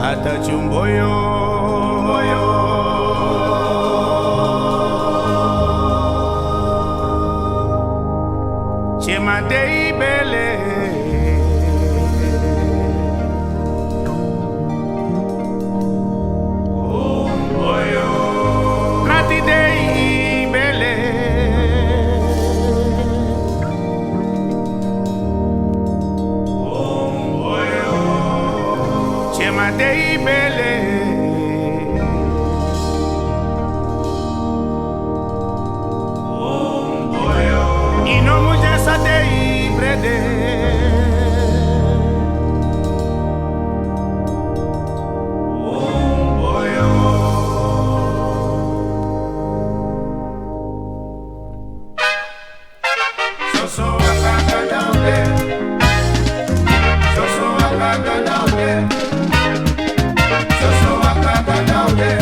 Ata chumboyo Chema dei bele Nati dei bele Chema dei bele Ino muje sa dei brede So waka down there So waka down there So waka down there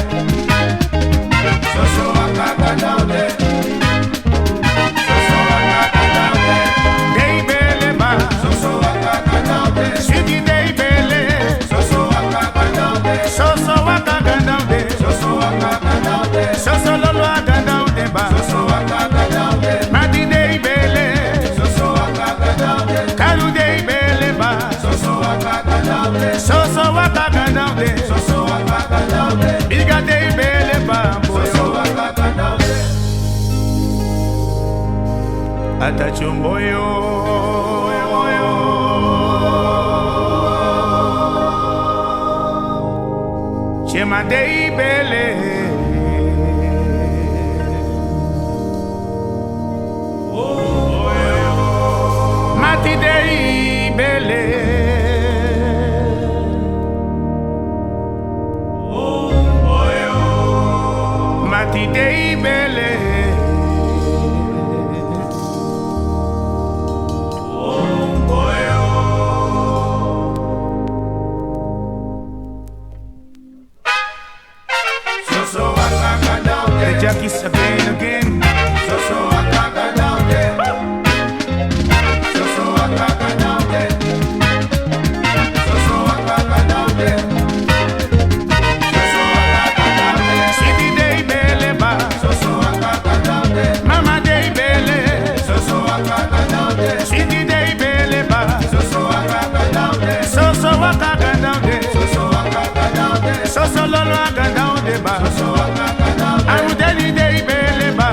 So waka down there So waka down there Dei bele ba So waka down there Sigi dei bele So waka down there So waka down there So waka down there So lolo waka down there ba So waka down there Madi dei bele So waka down there Kalu dei bele ba So waka down there So waka down there So waka down there Biga dei bele ba So waka down there Ata chumboyo Chema dei bele Mati dei bele Mati dei bele So waka down there Jackie's again So waka down there So waka down there So waka down there So waka down there City dei bele ba So waka down there Mama dei bele So waka down there City dei bele ba So waka down there So waka down there So waka down there So lolo waka down there ba So waka down there I'm deli dei bele ba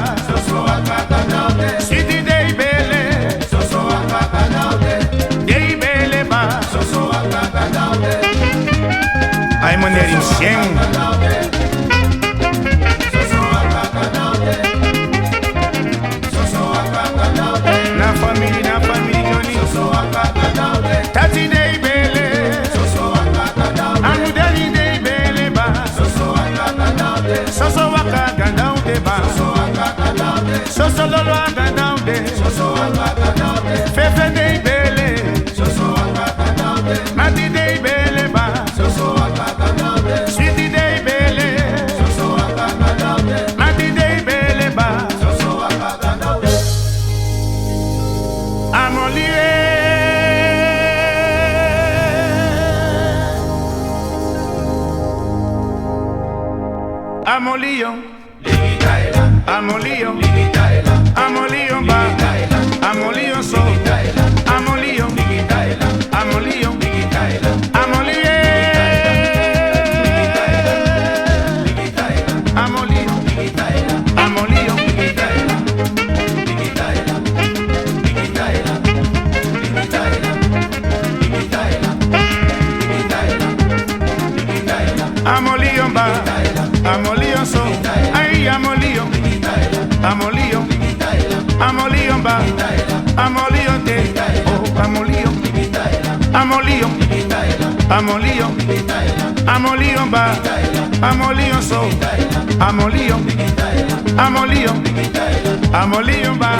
So waka down there City dei bele So waka down there Dei bele ba So waka down there Ay manerim siyeng Na family Johnny Tati dei bele Anu deli dei bele ba So waka down there ba So lolo waka down there Fefe dei bele Mati dei bele ba Sweetie dei bele Mati dei bele ba Amolie Amolion Amolion Amolion ba Amolion so Amolion Amolion Amolie Amolion Amolion Amolion ba Amolion so Ay Amolion Amolion Amolion ba Amolion te Oh Amolion Amolion Amolion Amolion ba Amolion so Amolion Amolion Amolion ba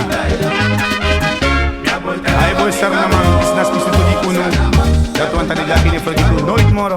Ay boy sar naman Isnas piso di kuno Datuan tadi lagi ni pergi tu Nooit moro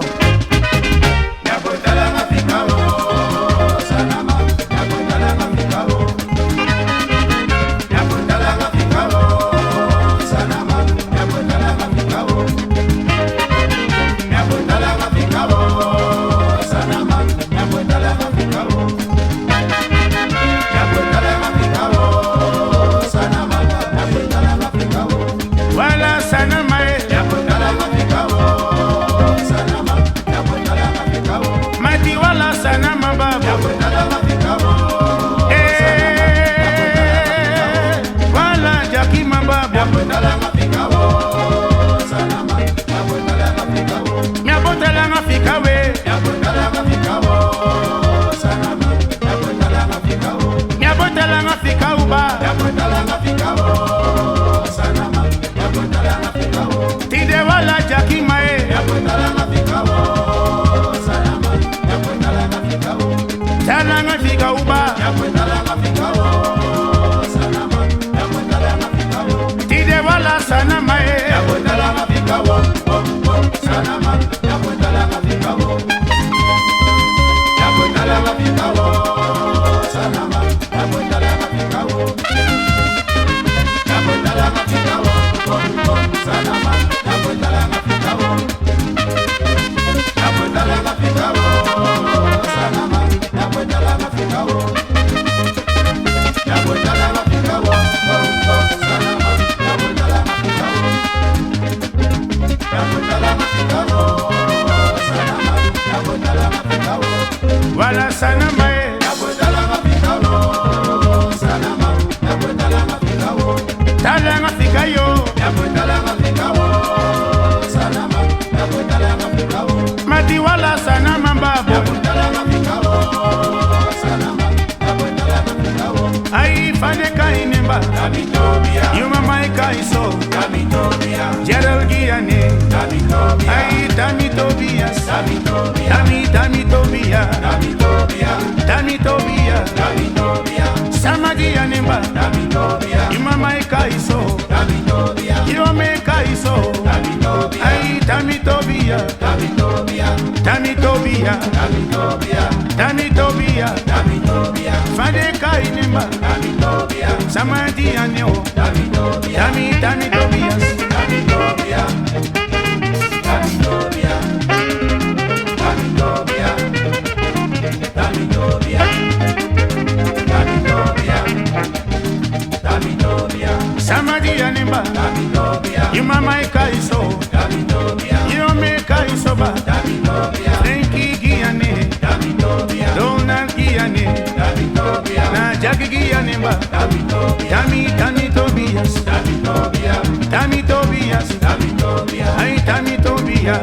Afrika yo. Matiwala sanama babo. Ai fane kainemba. Yuma mai kaiso. Gerald Giane. Ai Tami Tobias. Tami Tobia. Tami Tobia. Samadi anemba. Yuma mai kaiso. Yuma kaiso. Ai Tami Tobia. Tami Tobia. Tami Tobia. Fade kainemba. Samadi aneo. Tami Tobias. Samadi anemba. Yuma mai kaiso. Yuma kaiso ba. Frankie Giane. Donald Giane. Na Jackie Giane ba. Tami Tobias. Tami Tobias. Ay Tami Tobia.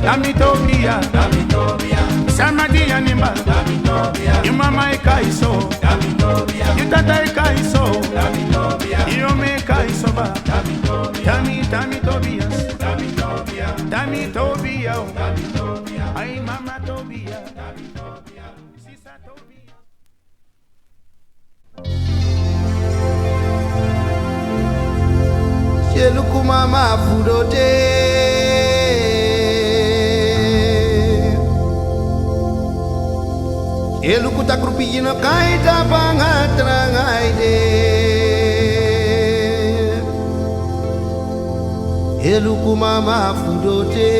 Tami Tobia. Samadi anemba. Yuma mai kaiso. Yutata kaiso. Yuma kaiso ba. Tami Tobias. Tami Tobia. Ay mama Tobia. Sisa Tobia. Sheluku mama fudote Sheluku takrupijino kaita pangatrangaide Sheluku mama fudote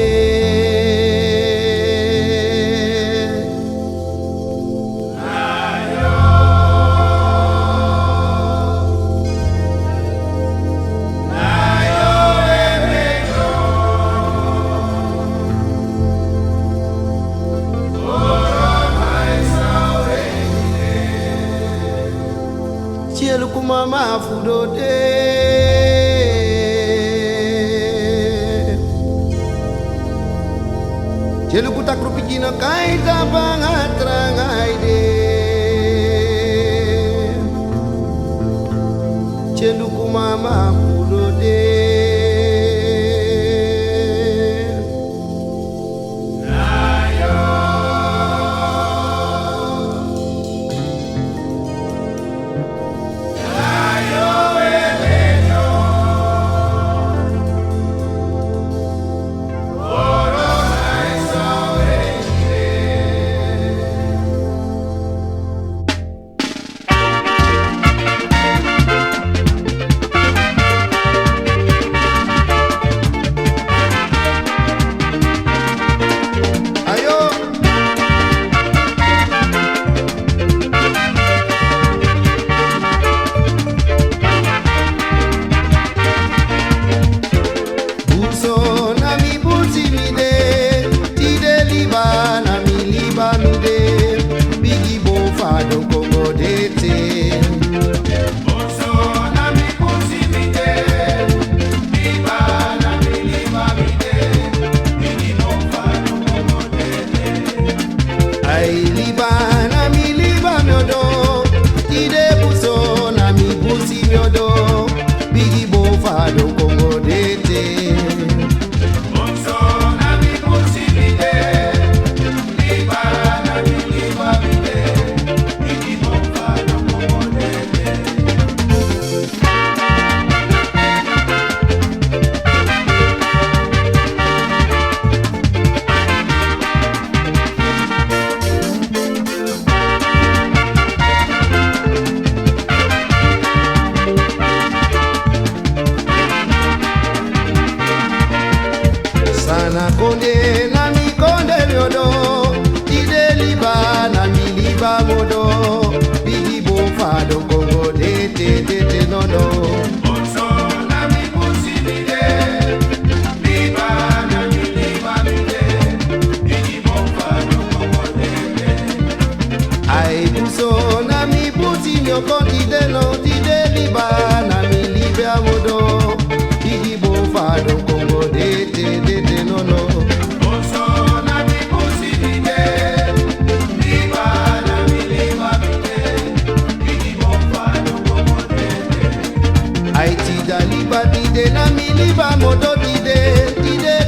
Sheluku mama fudote Sheluku takrupijino kaita pangatrangaide Sheluku mama fudote liba tide na mi liba modo tide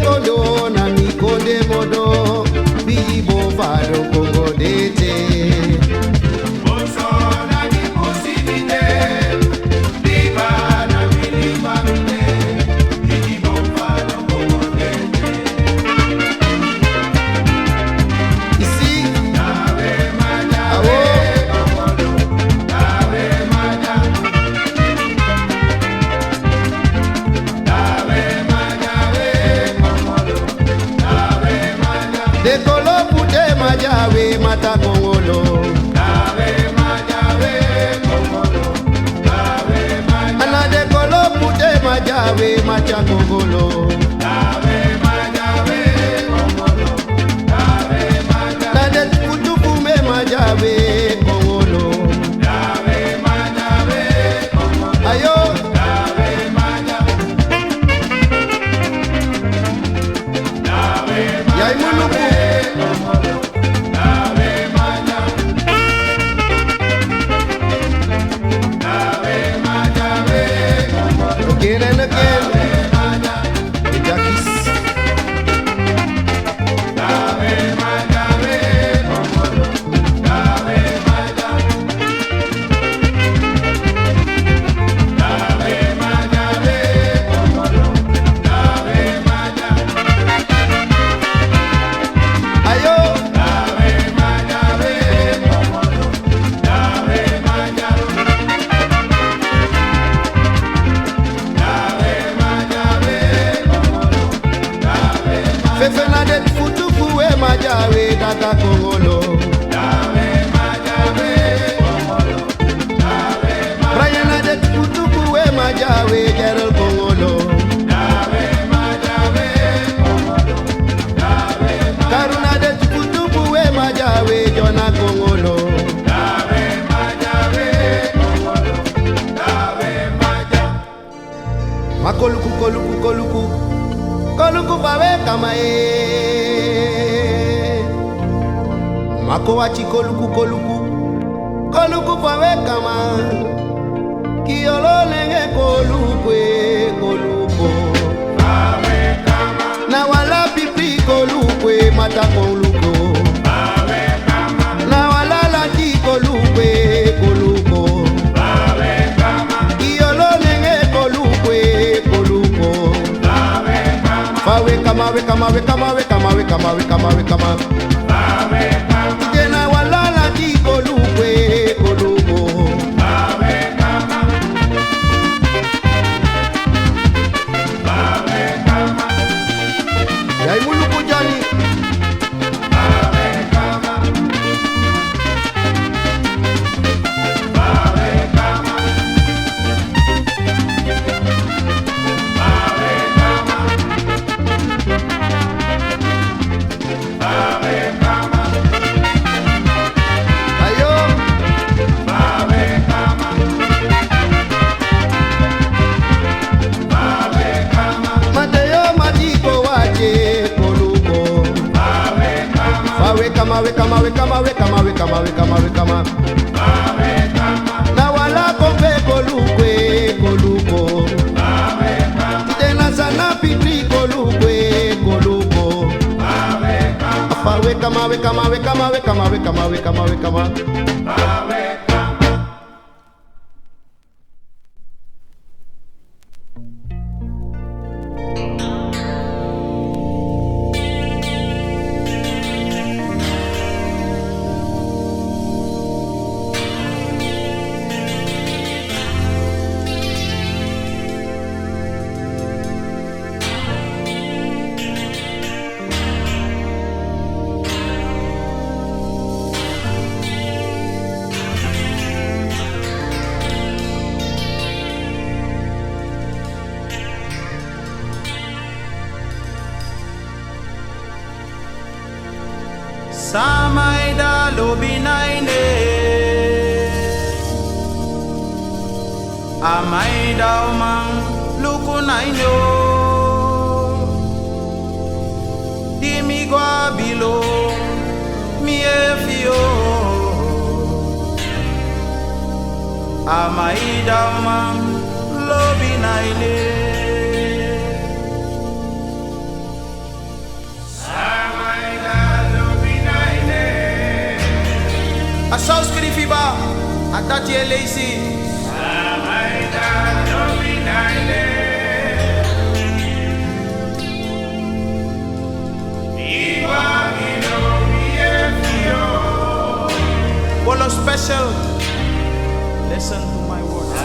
kondo na mi konde modo bibo fado kongo dete. De kolo pute majawe mata kongolo. Dawe majawe kongolo. Dawe majawe. Ana de kolo pute majawe mata kongolo. Dawe majawe kongolo. Dawe majawe. Na de kutu kume majawe kongolo. Dawe majawe kongolo. Ayo. Dawe majawe. Dawe majawe. Yai muluku. Again and again, the jackies. Fefenadet futufu e majawe daga kongolo. Dawe majawe kongolo. Dawe majawe. Brianadet futufu e majawe Gerald kongolo. Dawe majawe kongolo. Dawe majawe. Karunadet futufu e majawe Jona kongolo. Dawe majawe kongolo. Dawe majawe. Makoluku koluku koluku. Koluku pawe kamae Mako wachi koluku koluku Koluku pawe kama Kiolo nenge kolukwe koluko pawe kama Na wala pipi kolukwe mata koluko pawe kama Na wala lati kolukwe koluko pawe kama Kiolo nenge kolukwe koluko we kama Tena walala di kolukwe koluko Yai muluku jani we kama Na wala kompe kolukwe koluko Tena sana pitri kolukwe koluko we kama Samaida lobinaine Amaida umang lukunaino Dimigwa bilo miefio Amaida umang lobinaine naile. Asaus kirifiba, atati eleisi. Polo special, listen to my words.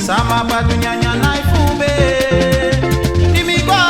Sama patunyanya naifube, dimi kwa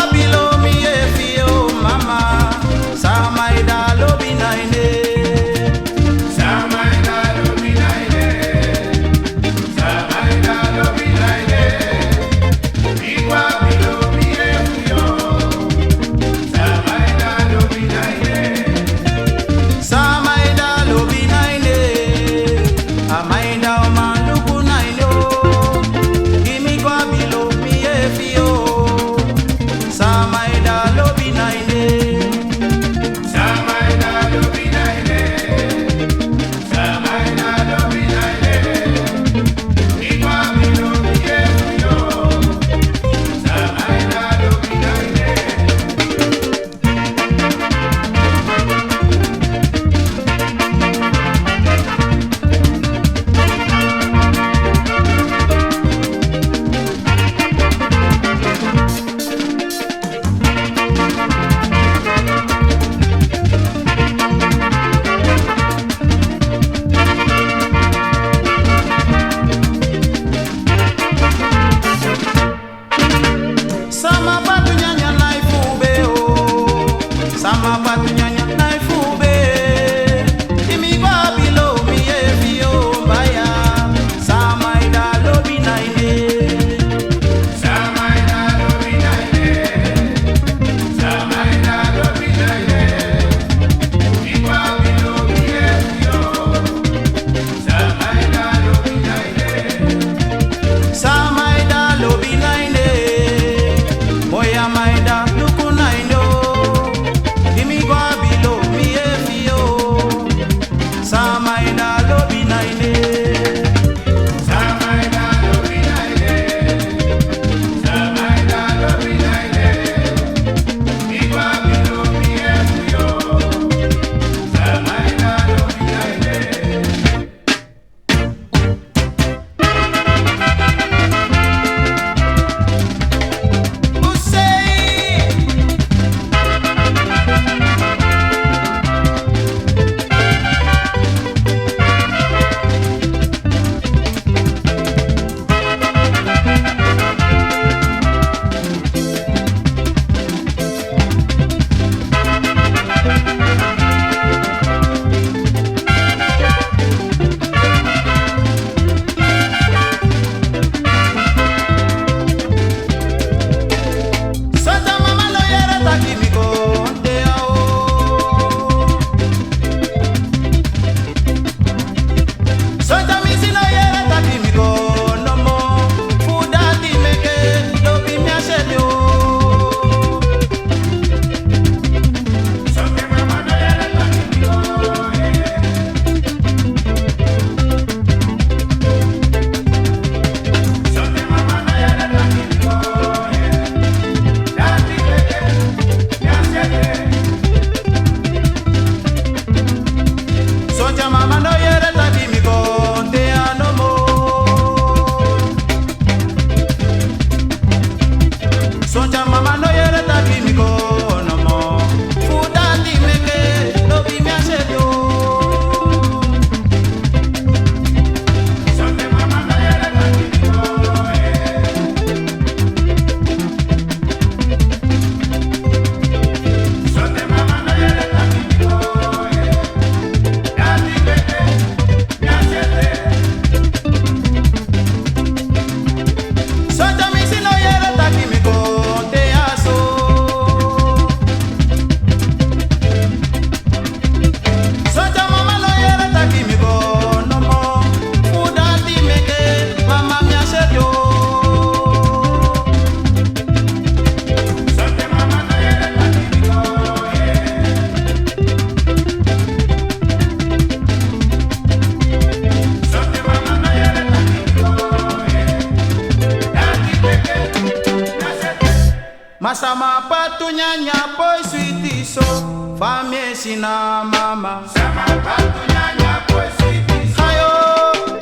Soja mama no yere taki mi ko no mo. Fuda di meke no bi mi asedo. Soja mama no yere taki mi ko. Soja mama no yere taki mi ko. Ya di meke mi asedo. Soja mi si no yere taki mi ko. Masama patunya nyapoy sweetie so famie sina mama. Sama patunya nyapoy sweetie so ayo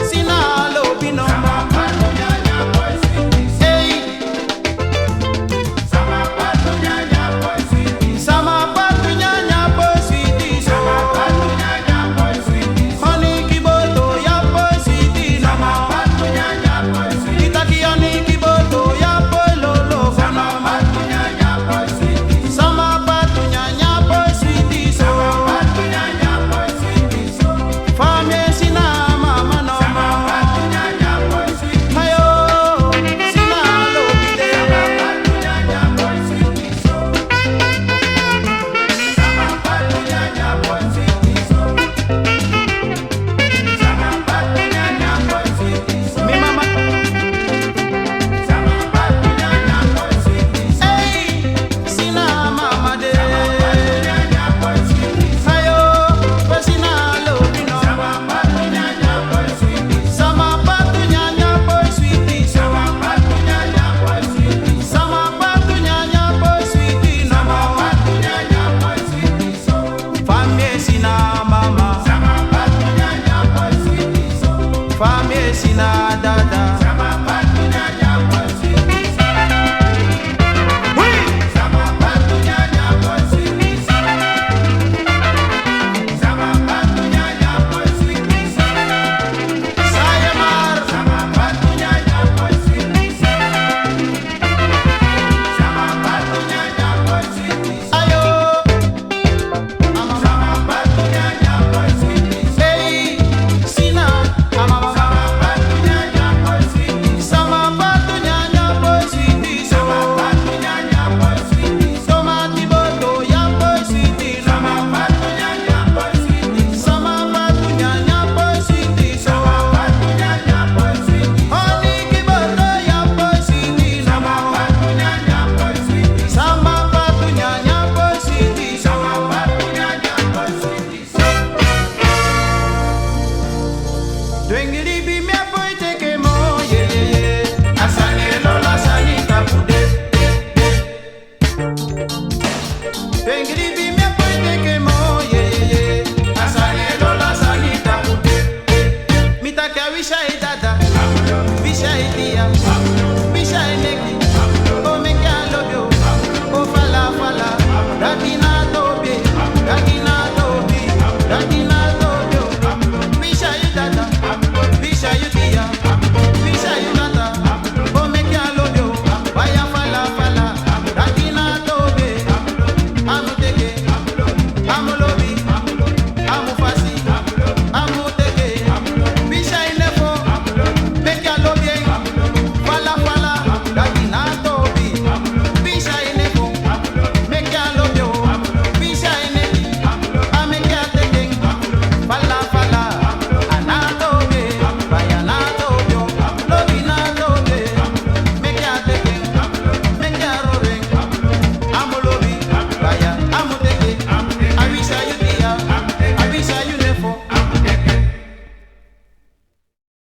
sina lobino. Sama patunya nyapoy sweetie so hey. Sama patunya nyapoy sweetie so. Sama patunya nyapoy sweetie so. Sama patunya nyapoy sweetie so. Honey kiboto yapoy sweetie no. Sama patunya nyapoy sweetie. Kita kioni kiboto yapoy lolo. Sama famie sina dada. Sama patunya nyapoy sweetie so. Sama patunya nyapoy sweetie so. Sama patunya nyapoy sweetie so. Saya mar. Sama patunya nyapoy sweetie so. Sama patunya nyapoy sweetie so. Ayo sama patunya nyapoy sweetie so. Hey sina ama Bengiri